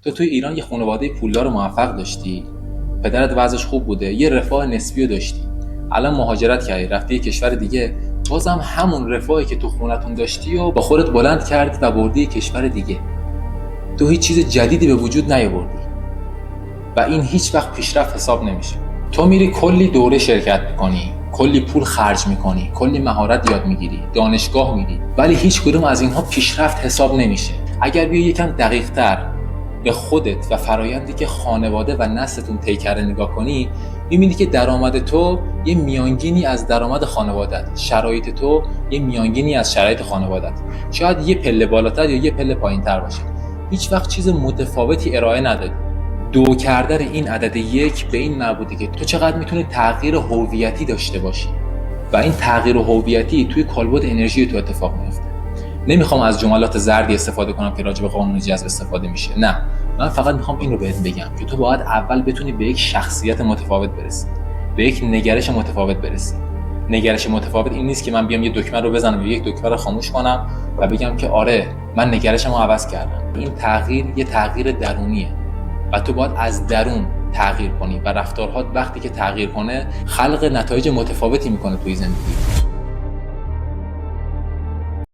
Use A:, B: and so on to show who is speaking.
A: تو توی ایران یه خانواده پولدار و موفق داشتی، پدرت وضعش خوب بوده، یه رفاه نسبی رو داشتی. الان مهاجرت کردی رفتی یه کشور دیگه، بازم همون رفاهی که تو خونتون داشتی و با خودت بلند کردی و بردی کشور دیگه. تو هیچ چیز جدیدی به وجود نیاوردی و این هیچ وقت پیشرفت حساب نمیشه. تو میری کلی دوره شرکت میکنی، کلی پول خرج میکنی، کلی مهارت یاد میگیری، دانشگاه میری، ولی هیچ کدوم از اینها پیشرفت حساب نمیشه. اگر بیای یکم دقیق‌تر به خودت و فرایندی که خانواده و نسلتون طی کرده نگاه کنی، می‌بینی که درآمد تو یه میانگینی از درآمد خانواده‌ت، شرایط تو یه میانگینی از شرایط خانواده‌ت، شاید یه پله بالاتر یا یه پله پایین‌تر باشه. هیچ وقت چیز متفاوتی ارائه ندادی. دو کردن این عدد یک به این مربوطه که تو چقدر میتونی تغییر هویتی داشته باشی و این تغییر هویتی توی کالبد انرژی تو اتفاق میفته. نمیخوام از جملات زردی استفاده کنم که راجع به قانون جذب استفاده میشه، نه، من فقط میخوام این رو بهت بگم که تو باید اول بتونی به یک شخصیت متفاوت برسی، به یک نگرش متفاوت برسی. نگرش متفاوت این نیست که من بیام یه دکمه رو بزنم یا یک دکمه رو خاموش کنم و بگم که آره من نگرشمو عوض کردم. این تغییر یه تغییر درونیه و تو باید از درون تغییر کنی و رفتارهات وقتی که تغییر کنه خلق نتایج متفاوتی میکنه توی زندگی.